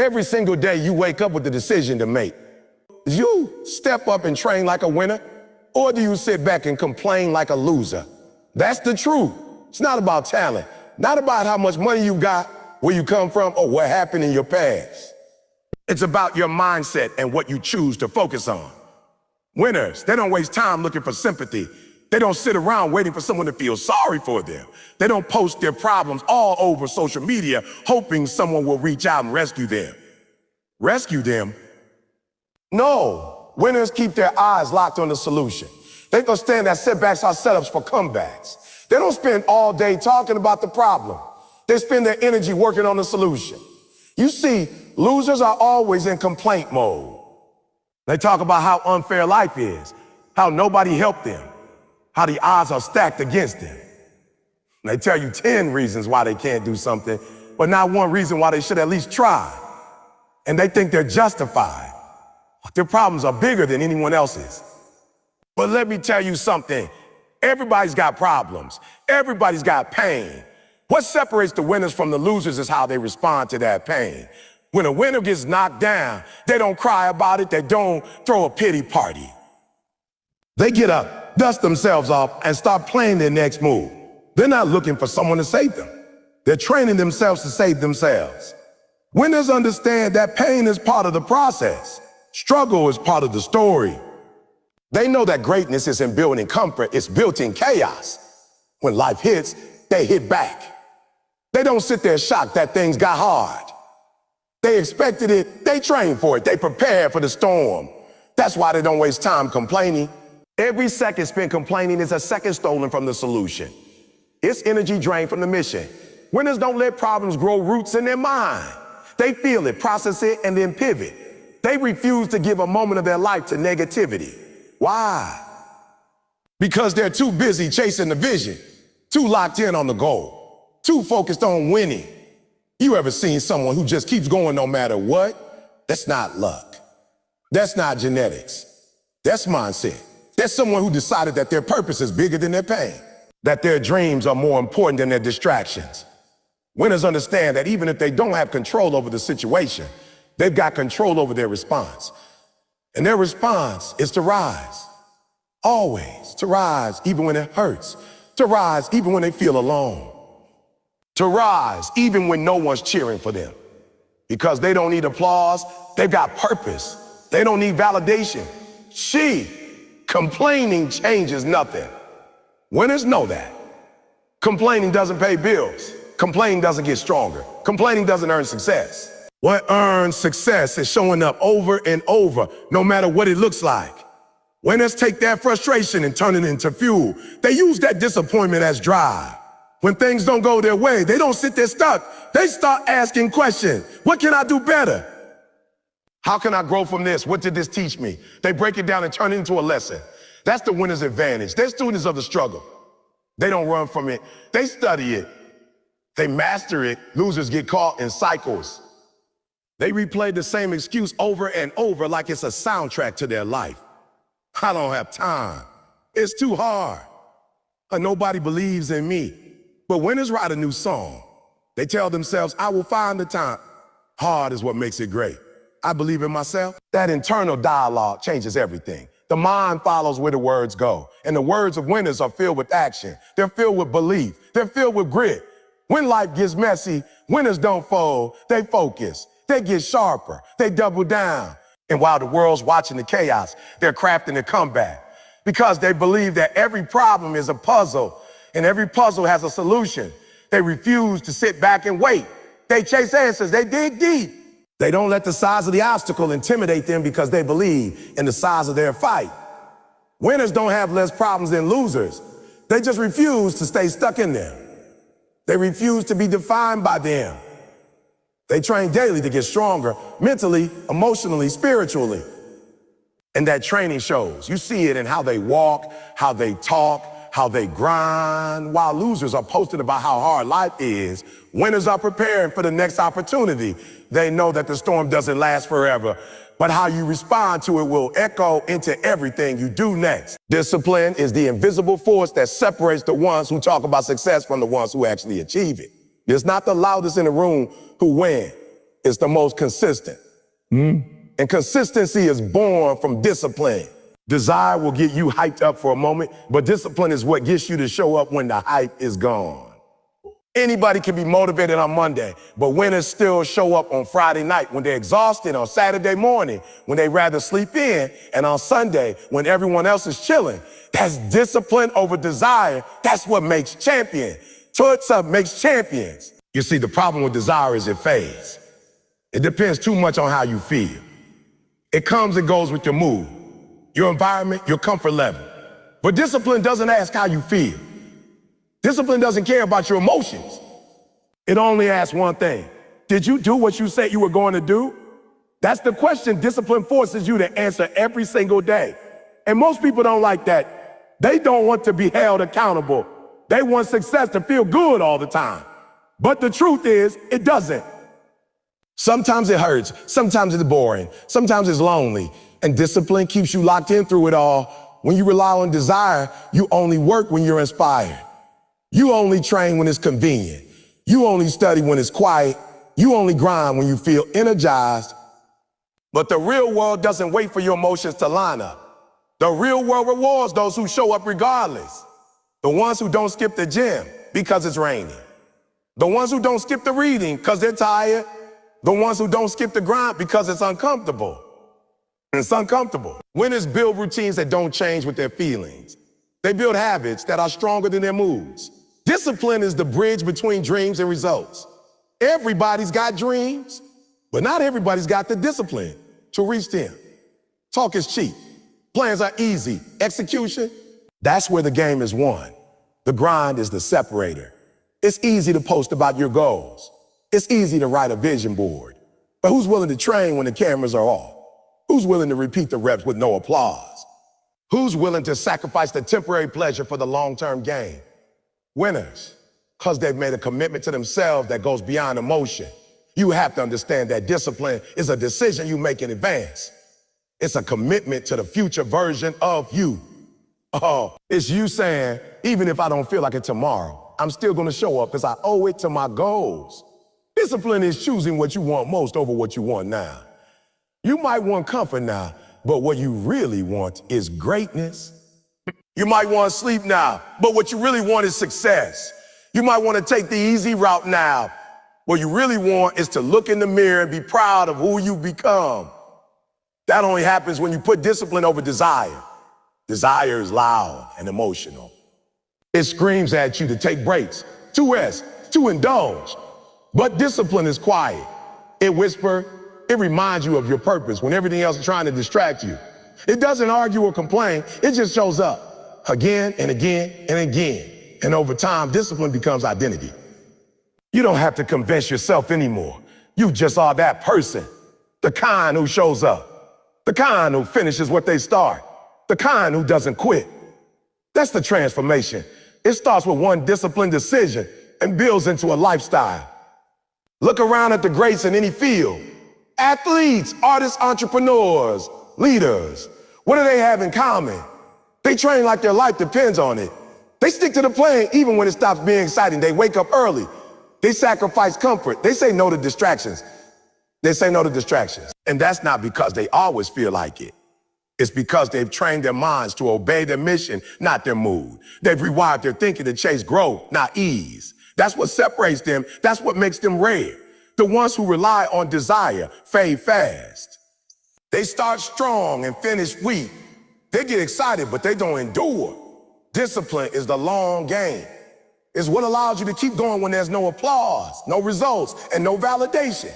Every single day you wake up with a decision to make. Do you step up and train like a winner? Or do you sit back and complain like a loser? That's the truth. It's not about talent, not about how much money you got, where you come from, or what happened in your past. It's about your mindset and what you choose to focus on. Winners, they don't waste time looking for sympathy. They don't sit around waiting for someone to feel sorry for them. They don't post their problems all over social media, hoping someone will reach out and rescue them. Rescue them? No. Winners keep their eyes locked on the solution. They understand that setbacks are setups for comebacks. They don't spend all day talking about the problem. They spend their energy working on the solution. You see, losers are always in complaint mode. They talk about how unfair life is, how nobody helped them, how the odds are stacked against them. They tell you 10 reasons why they can't do something, but not one reason why they should at least try. And they think they're justified. Their problems are bigger than anyone else's. But let me tell you something. Everybody's got problems. Everybody's got pain. What separates the winners from the losers is how they respond to that pain. When a winner gets knocked down, they don't cry about it. They don't throw a pity party. They get up, dust themselves off, and start playing their next move. They're not looking for someone to save them. They're training themselves to save themselves. Winners understand that pain is part of the process. Struggle is part of the story. They know that greatness isn't built in comfort, it's built in chaos. When life hits, they hit back. They don't sit there shocked that things got hard. They expected it, they trained for it, they prepared for the storm. That's why they don't waste time complaining. Every second spent complaining is a second stolen from the solution. It's energy drained from the mission. Winners don't let problems grow roots in their mind. They feel it, process it, and then pivot. They refuse to give a moment of their life to negativity. Why? Because they're too busy chasing the vision, too locked in on the goal, too focused on winning. You ever seen someone who just keeps going no matter what? That's not luck. That's not genetics. That's mindset. That's someone who decided that their purpose is bigger than their pain, that their dreams are more important than their distractions. Winners understand that even if they don't have control over the situation, they've got control over their response. And their response is to rise. Always to rise even when it hurts. To rise even when they feel alone. To rise even when no one's cheering for them. Because they don't need applause, they've got purpose. They don't need validation. Complaining changes nothing. Winners know that. Complaining doesn't pay bills. Complaining doesn't get stronger. Complaining doesn't earn success. What earns success is showing up over and over, no matter what it looks like. Winners take that frustration and turn it into fuel. They use that disappointment as drive. When things don't go their way, they don't sit there stuck. They start asking questions. What can I do better? How can I grow from this? What did this teach me? They break it down and turn it into a lesson. That's the winner's advantage. They're students of the struggle. They don't run from it. They study it. They master it. Losers get caught in cycles. They replay the same excuse over and over like it's a soundtrack to their life. I don't have time. It's too hard. Nobody believes in me. But winners write a new song. They tell themselves, I will find the time. Hard is what makes it great. I believe in myself. That internal dialogue changes everything. The mind follows where the words go. And the words of winners are filled with action. They're filled with belief. They're filled with grit. When life gets messy, winners don't fold. They focus. They get sharper. They double down. And while the world's watching the chaos, they're crafting a comeback. Because they believe that every problem is a puzzle, and every puzzle has a solution. They refuse to sit back and wait. They chase answers. They dig deep. They don't let the size of the obstacle intimidate them because they believe in the size of their fight. Winners don't have less problems than losers. They just refuse to stay stuck in them. They refuse to be defined by them. They train daily to get stronger, mentally, emotionally, spiritually. And that training shows. You see it in how they walk, how they talk, how they grind. While losers are posting about how hard life is, winners are preparing for the next opportunity. They know that the storm doesn't last forever, but how you respond to it will echo into everything you do next. Discipline is the invisible force that separates the ones who talk about success from the ones who actually achieve it. It's not the loudest in the room who win. is the most consistent. And consistency is born from discipline. Desire will get you hyped up for a moment, but discipline is what gets you to show up when the hype is gone. Anybody can be motivated on Monday, but winners still show up on Friday night when they're exhausted, on Saturday morning when they rather sleep in, and on Sunday when everyone else is chilling. That's discipline over desire. That's what makes champions. Turtsa makes champions. You see, the problem with desire is it fades. It depends too much on how you feel. It comes and goes with your mood, your environment, your comfort level. But discipline doesn't ask how you feel. Discipline doesn't care about your emotions. It only asks one thing. Did you do what you said you were going to do? That's the question discipline forces you to answer every single day. And most people don't like that. They don't want to be held accountable. They want success to feel good all the time. But the truth is, it doesn't. Sometimes it hurts, sometimes it's boring, sometimes it's lonely, and discipline keeps you locked in through it all. When you rely on desire, you only work when you're inspired. You only train when it's convenient. You only study when it's quiet. You only grind when you feel energized. But the real world doesn't wait for your emotions to line up. The real world rewards those who show up regardless. The ones who don't skip the gym because it's raining. The ones who don't skip the reading because they're tired. The ones who don't skip the grind because it's uncomfortable. It's uncomfortable. Winners build routines that don't change with their feelings. They build habits that are stronger than their moods. Discipline is the bridge between dreams and results. Everybody's got dreams, but not everybody's got the discipline to reach them. Talk is cheap. Plans are easy. Execution, that's where the game is won. The grind is the separator. It's easy to post about your goals. It's easy to write a vision board. But who's willing to train when the cameras are off? Who's willing to repeat the reps with no applause? Who's willing to sacrifice the temporary pleasure for the long-term gain? Winners, because they've made a commitment to themselves that goes beyond emotion. You have to understand that discipline is a decision you make in advance. It's a commitment to the future version of you. Oh, it's you saying, even if I don't feel like it tomorrow, I'm still gonna show up because I owe it to my goals. Discipline is choosing what you want most over what you want now. You might want comfort now, but what you really want is greatness. You might want to sleep now, but what you really want is success. You might want to take the easy route now. What you really want is to look in the mirror and be proud of who you've become. That only happens when you put discipline over desire. Desire is loud and emotional. It screams at you to take breaks, to rest, to indulge. But discipline is quiet. It whispers, it reminds you of your purpose when everything else is trying to distract you. It doesn't argue or complain, it just shows up. Again and again and again. And over time, discipline becomes identity. You don't have to convince yourself anymore. You just are that person. The kind who shows up. The kind who finishes what they start. The kind who doesn't quit. That's the transformation. It starts with one disciplined decision and builds into a lifestyle. Look around at the greats in any field. Athletes, artists, entrepreneurs, leaders. What do they have in common? They train like their life depends on it. They stick to the plan even when it stops being exciting. They wake up early. They sacrifice comfort. They say no to distractions. And that's not because they always feel like it. It's because they've trained their minds to obey their mission, not their mood. They've rewired their thinking to chase growth, not ease. That's what separates them. That's what makes them rare. The ones who rely on desire fade fast. They start strong and finish weak. They get excited, but they don't endure. Discipline is the long game. It's what allows you to keep going when there's no applause, no results, and no validation.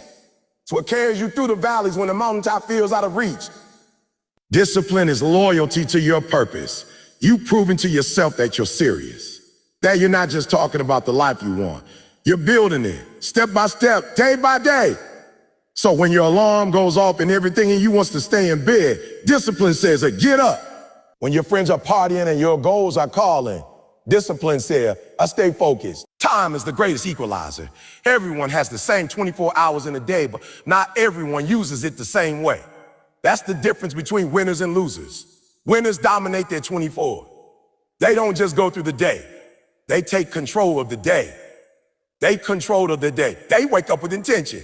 It's what carries you through the valleys when the mountaintop feels out of reach. Discipline is loyalty to your purpose. You proving to yourself that you're serious. That you're not just talking about the life you want. You're building it, step by step, day by day. So when your alarm goes off and everything in you wants to stay in bed, discipline says, get up. When your friends are partying and your goals are calling, discipline says, I stay focused. Time is the greatest equalizer. Everyone has the same 24 hours in a day, but not everyone uses it the same way. That's the difference between winners and losers. Winners dominate their 24. They don't just go through the day. They take control of the day. They control of the day. They wake up with intention.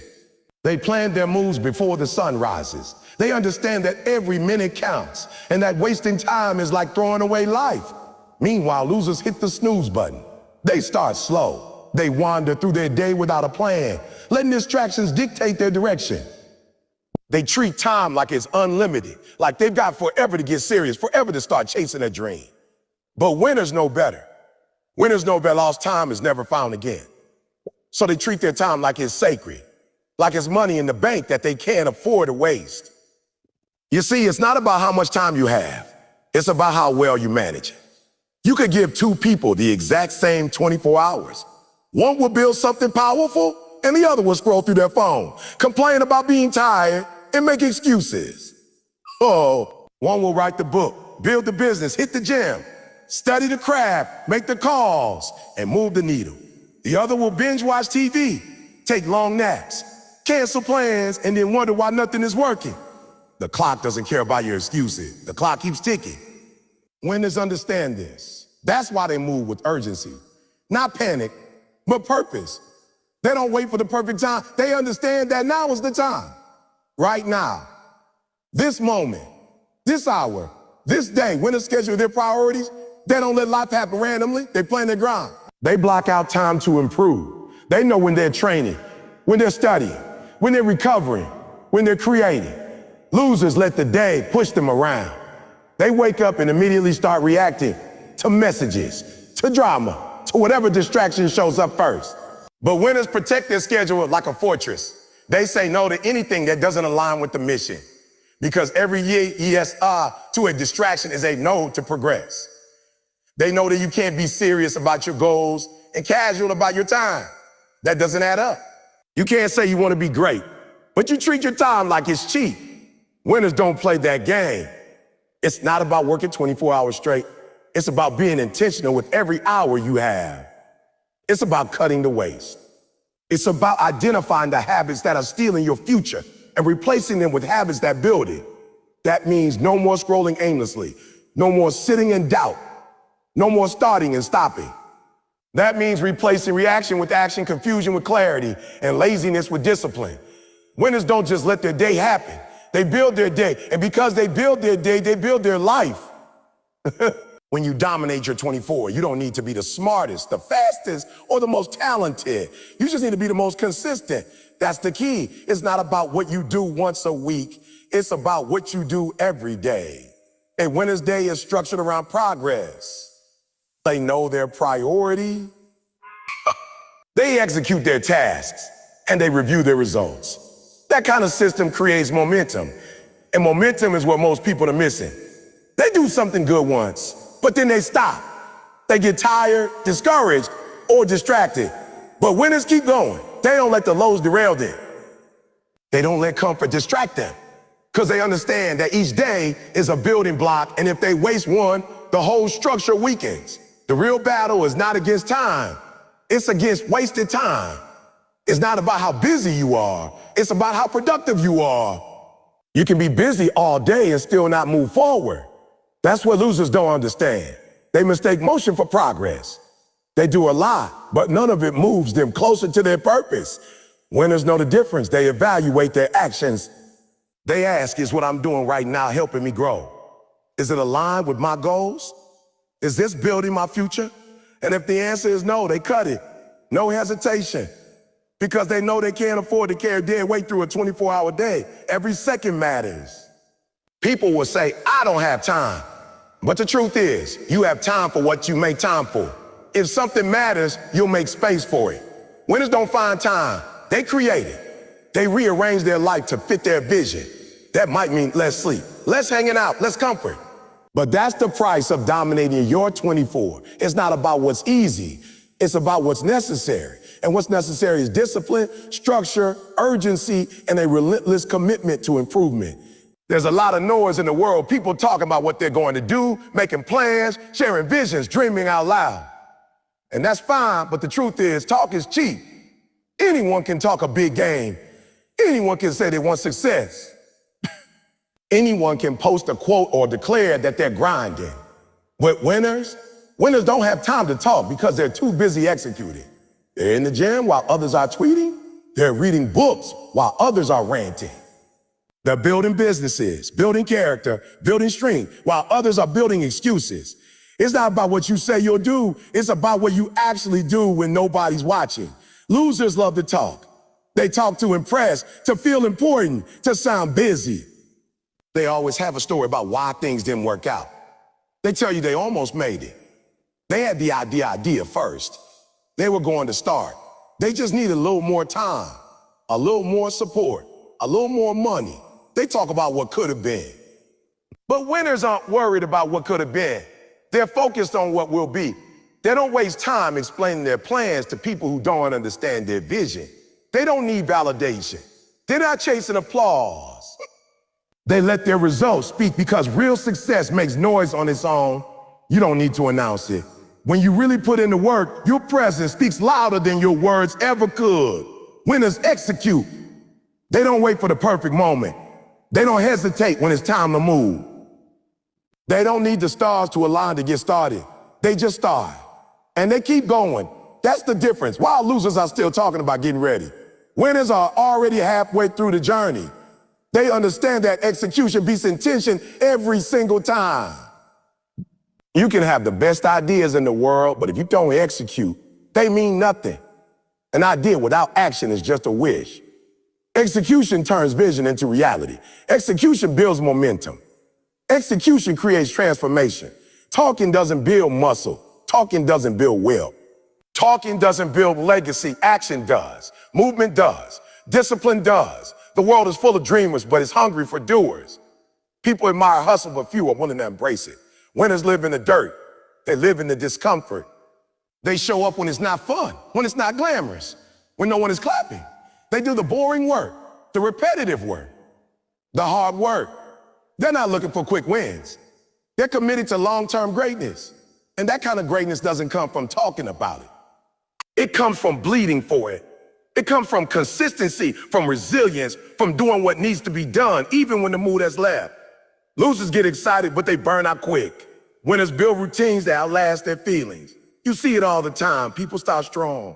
They plan their moves before the sun rises. They understand that every minute counts and that wasting time is like throwing away life. Meanwhile, losers hit the snooze button. They start slow. They wander through their day without a plan, letting distractions dictate their direction. They treat time like it's unlimited, like they've got forever to get serious, forever to start chasing a dream. But winners know better. Winners know that lost time is never found again. So they treat their time like it's sacred, like it's money in the bank that they can't afford to waste. You see, it's not about how much time you have. It's about how well you manage it. You could give two people the exact same 24 hours. One will build something powerful, and the other will scroll through their phone, complain about being tired, and make excuses. Oh, one will write the book, build the business, hit the gym, study the craft, make the calls, and move the needle. The other will binge watch TV, take long naps, cancel plans, and then wonder why nothing is working. The clock doesn't care about your excuses. The clock keeps ticking. Winners understand this. That's why they move with urgency. Not panic, but purpose. They don't wait for the perfect time. They understand that now is the time. Right now. This moment. This hour. This day. Winners schedule their priorities. They don't let life happen randomly. They plan their grind. They block out time to improve. They know when they're training, when they're studying, when they're recovering, when they're creating. Losers let the day push them around. They wake up and immediately start reacting to messages, to drama, to whatever distraction shows up first. But winners protect their schedule like a fortress. They say no to anything that doesn't align with the mission. Because every yes to a distraction is a no to progress. They know that you can't be serious about your goals and casual about your time. That doesn't add up. You can't say you want to be great, but you treat your time like it's cheap. Winners don't play that game. It's not about working 24 hours straight. It's about being intentional with every hour you have. It's about cutting the waste. It's about identifying the habits that are stealing your future and replacing them with habits that build it. That means no more scrolling aimlessly, no more sitting in doubt, no more starting and stopping. That means replacing reaction with action, confusion with clarity, and laziness with discipline. Winners don't just let their day happen. They build their day, and because they build their day, they build their life. When you dominate your 24, you don't need to be the smartest, the fastest, or the most talented. You just need to be the most consistent. That's the key. It's not about what you do once a week. It's about what you do every day. A winner's day is structured around progress. They know their priority. They execute their tasks, and they review their results. That kind of system creates momentum, and momentum is what most people are missing. They do something good once, but then they stop. They get tired, discouraged, or distracted. But winners keep going. They don't let the lows derail them. They don't let comfort distract them, because they understand that each day is a building block, and if they waste one, the whole structure weakens. The real battle is not against time. It's against wasted time. It's not about how busy you are. It's about how productive you are. You can be busy all day and still not move forward. That's what losers don't understand. They mistake motion for progress. They do a lot, but none of it moves them closer to their purpose. Winners know the difference. They evaluate their actions. They ask, is what I'm doing right now helping me grow? Is it aligned with my goals? Is this building my future? And if the answer is no, they cut it. No hesitation. Because they know they can't afford to carry dead weight through a 24-hour day. Every second matters. People will say, I don't have time. But the truth is, you have time for what you make time for. If something matters, you'll make space for it. Winners don't find time. They create it. They rearrange their life to fit their vision. That might mean less sleep, less hanging out, less comfort. But that's the price of dominating your 24. It's not about what's easy. It's about what's necessary. And what's necessary is discipline, structure, urgency, and a relentless commitment to improvement. There's a lot of noise in the world, people talking about what they're going to do, making plans, sharing visions, dreaming out loud. And that's fine, but the truth is, talk is cheap. Anyone can talk a big game. Anyone can say they want success. Anyone can post a quote or declare that they're grinding. But winners don't have time to talk because they're too busy executing. They're in the gym while others are tweeting. They're reading books while others are ranting. They're building businesses, building character, building strength, while others are building excuses. It's not about what you say you'll do. It's about what you actually do when nobody's watching. Losers love to talk. They talk to impress, to feel important, to sound busy. They always have a story about why things didn't work out. They tell you they almost made it. They had the idea first. They were going to start. They just needed a little more time, a little more support, a little more money. They talk about what could have been. But winners aren't worried about what could have been. They're focused on what will be. They don't waste time explaining their plans to people who don't understand their vision. They don't need validation. They're not chasing applause. They let their results speak because real success makes noise on its own. You don't need to announce it. When you really put in the work, your presence speaks louder than your words ever could. Winners execute. They don't wait for the perfect moment. They don't hesitate when it's time to move. They don't need the stars to align to get started. They just start. And they keep going. That's the difference. While losers are still talking about getting ready, winners are already halfway through the journey. They understand that execution beats intention every single time. You can have the best ideas in the world, but if you don't execute, they mean nothing. An idea without action is just a wish. Execution turns vision into reality. Execution builds momentum. Execution creates transformation. Talking doesn't build muscle. Talking doesn't build will. Talking doesn't build legacy. Action does. Movement does. Discipline does. The world is full of dreamers, but it's hungry for doers. People admire hustle, but few are willing to embrace it. Winners live in the dirt. They live in the discomfort. They show up when it's not fun, when it's not glamorous, when no one is clapping. They do the boring work, the repetitive work, the hard work. They're not looking for quick wins. They're committed to long-term greatness. And that kind of greatness doesn't come from talking about it. It comes from bleeding for it. It comes from consistency, from resilience, from doing what needs to be done, even when the mood has left. Losers get excited, but they burn out quick. Winners build routines that outlast their feelings. You see it all the time. People start strong.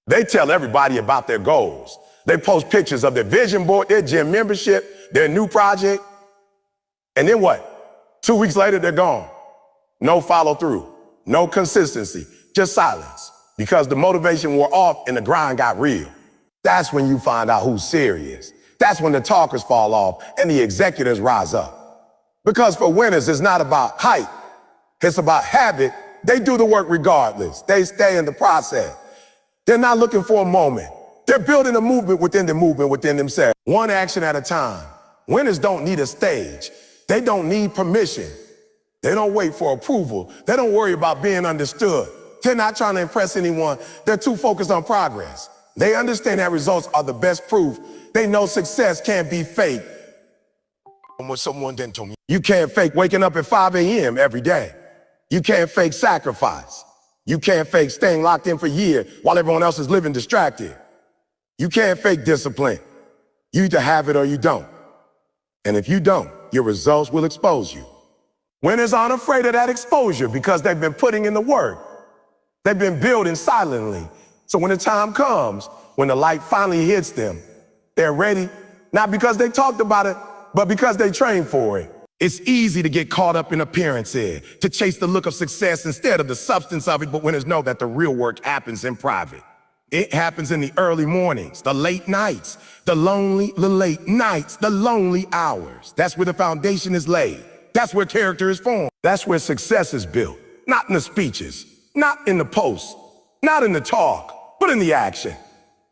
They tell everybody about their goals. They post pictures of their vision board, their gym membership, their new project. And then what? 2 weeks later, they're gone. No follow through, no consistency, just silence. Because the motivation wore off and the grind got real. That's when you find out who's serious. That's when the talkers fall off and the executives rise up. Because for winners, it's not about hype. It's about habit. They do the work regardless. They stay in the process. They're not looking for a moment. They're building a movement within themselves. One action at a time. Winners don't need a stage. They don't need permission. They don't wait for approval. They don't worry about being understood. They're not trying to impress anyone. They're too focused on progress. They understand that results are the best proof. They know success can't be fake. Someone then told me, you can't fake waking up at 5 a.m. every day. You can't fake sacrifice. You can't fake staying locked in for years while everyone else is living distracted. You can't fake discipline. You either have it or you don't. And if you don't, your results will expose you. Winners aren't afraid of that exposure because they've been putting in the work. They've been building silently. So when the time comes, when the light finally hits them, they're ready, not because they talked about it, but because they trained for it. It's easy to get caught up in appearances, to chase the look of success instead of the substance of it, but winners know that the real work happens in private. It happens in the early mornings, the late nights, the late nights, the lonely hours. That's where the foundation is laid. That's where character is formed. That's where success is built. Not in the speeches, not in the posts, not in the talk, but in the action.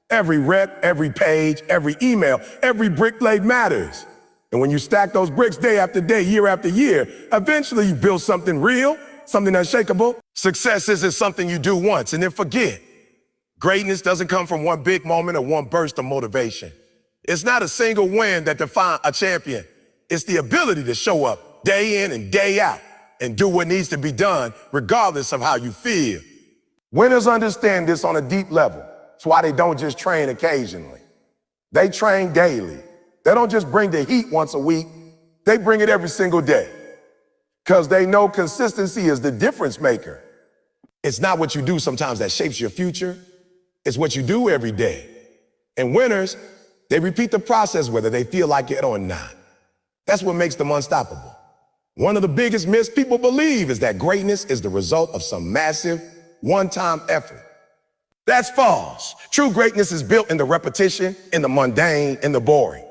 Every rep, every page, every email, every brick laid matters. And when you stack those bricks day after day, year after year, eventually you build something real, something unshakable. Success isn't something you do once and then forget. Greatness doesn't come from one big moment or one burst of motivation. It's not a single win that defines a champion. It's the ability to show up day in and day out and do what needs to be done regardless of how you feel. Winners understand this on a deep level. That's why they don't just train occasionally. They train daily. They don't just bring the heat once a week. They bring it every single day. Because they know consistency is the difference maker. It's not what you do sometimes that shapes your future. It's what you do every day. And winners, they repeat the process whether they feel like it or not. That's what makes them unstoppable. One of the biggest myths people believe is that greatness is the result of some massive, one-time effort. That's false. True greatness is built in the repetition, in the mundane, in the boring.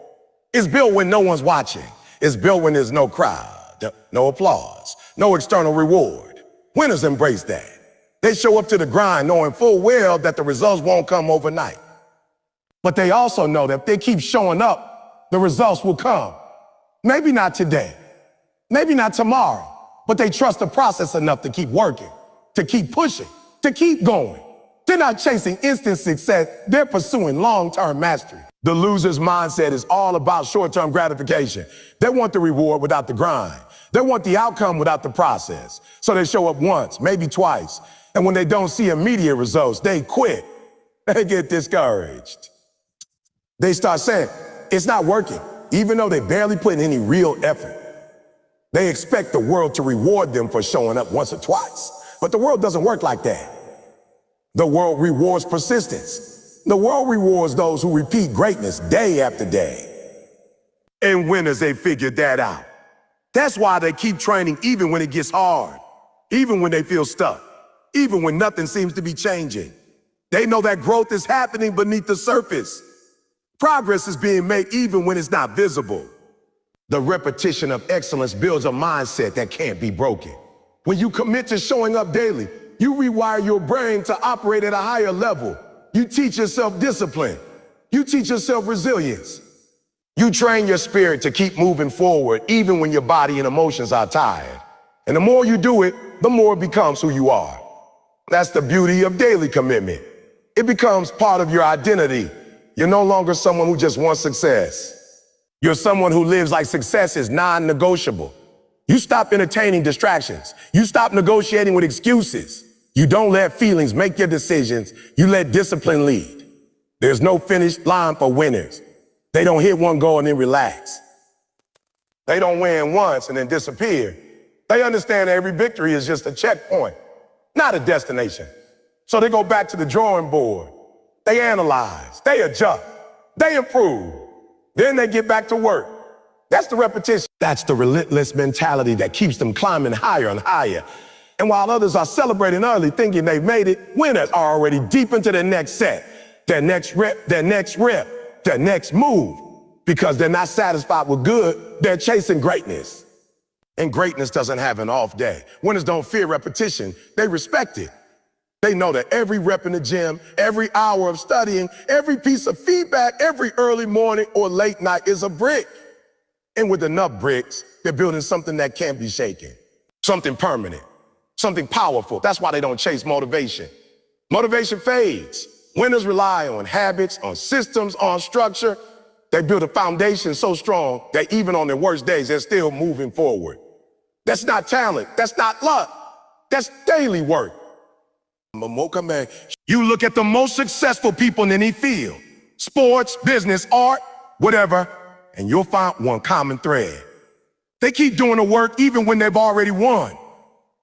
It's built when no one's watching. It's built when there's no crowd, no applause, no external reward. Winners embrace that. They show up to the grind knowing full well that the results won't come overnight. But they also know that if they keep showing up, the results will come. Maybe not today, maybe not tomorrow, but they trust the process enough to keep working, to keep pushing, to keep going. They're not chasing instant success, they're pursuing long-term mastery. The loser's mindset is all about short-term gratification. They want the reward without the grind. They want the outcome without the process. So they show up once, maybe twice, and when they don't see immediate results, they quit. They get discouraged. They start saying, it's not working, even though they barely put in any real effort. They expect the world to reward them for showing up once or twice. But the world doesn't work like that. The world rewards persistence. The world rewards those who repeat greatness day after day. And winners, they figured that out. That's why they keep training even when it gets hard, even when they feel stuck, even when nothing seems to be changing. They know that growth is happening beneath the surface. Progress is being made even when it's not visible. The repetition of excellence builds a mindset that can't be broken. When you commit to showing up daily, you rewire your brain to operate at a higher level. You teach yourself discipline. You teach yourself resilience. You train your spirit to keep moving forward even when your body and emotions are tired. And the more you do it, the more it becomes who you are. That's the beauty of daily commitment. It becomes part of your identity. You're no longer someone who just wants success. You're someone who lives like success is non-negotiable. You stop entertaining distractions. You stop negotiating with excuses. You don't let feelings make your decisions. You let discipline lead. There's no finish line for winners. They don't hit one goal and then relax. They don't win once and then disappear. They understand that every victory is just a checkpoint, not a destination. So they go back to the drawing board. They analyze, they adjust, they improve. Then they get back to work. That's the repetition. That's the relentless mentality that keeps them climbing higher and higher. And while others are celebrating early, thinking they've made it, winners are already deep into their next set, their next rep, their next move. Because they're not satisfied with good, they're chasing greatness. And greatness doesn't have an off day. Winners don't fear repetition, they respect it. They know that every rep in the gym, every hour of studying, every piece of feedback, every early morning or late night is a brick. And with enough bricks, they're building something that can't be shaken, something permanent, something powerful. That's why they don't chase motivation. Motivation fades. Winners rely on habits, on systems, on structure. They build a foundation so strong that even on their worst days, they're still moving forward. That's not talent. That's not luck. That's daily work. Man, you look at the most successful people in any field, sports, business, art, whatever, and you'll find one common thread. They keep doing the work even when they've already won.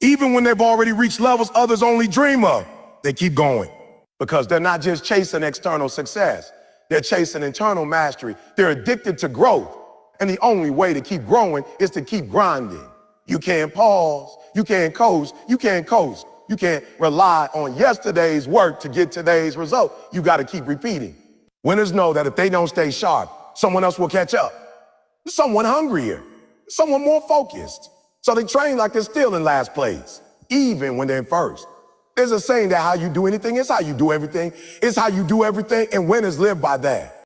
Even when they've already reached levels others only dream of, they keep going. Because they're not just chasing external success, they're chasing internal mastery. They're addicted to growth. And the only way to keep growing is to keep grinding. You can't pause, you can't coast, you can't coast. You can't rely on yesterday's work to get today's result. You gotta keep repeating. Winners know that if they don't stay sharp, someone else will catch up. Someone hungrier, someone more focused. So they train like they're still in last place, even when they're in first. There's a saying that how you do anything is how you do everything. It's how you do everything, and winners live by that.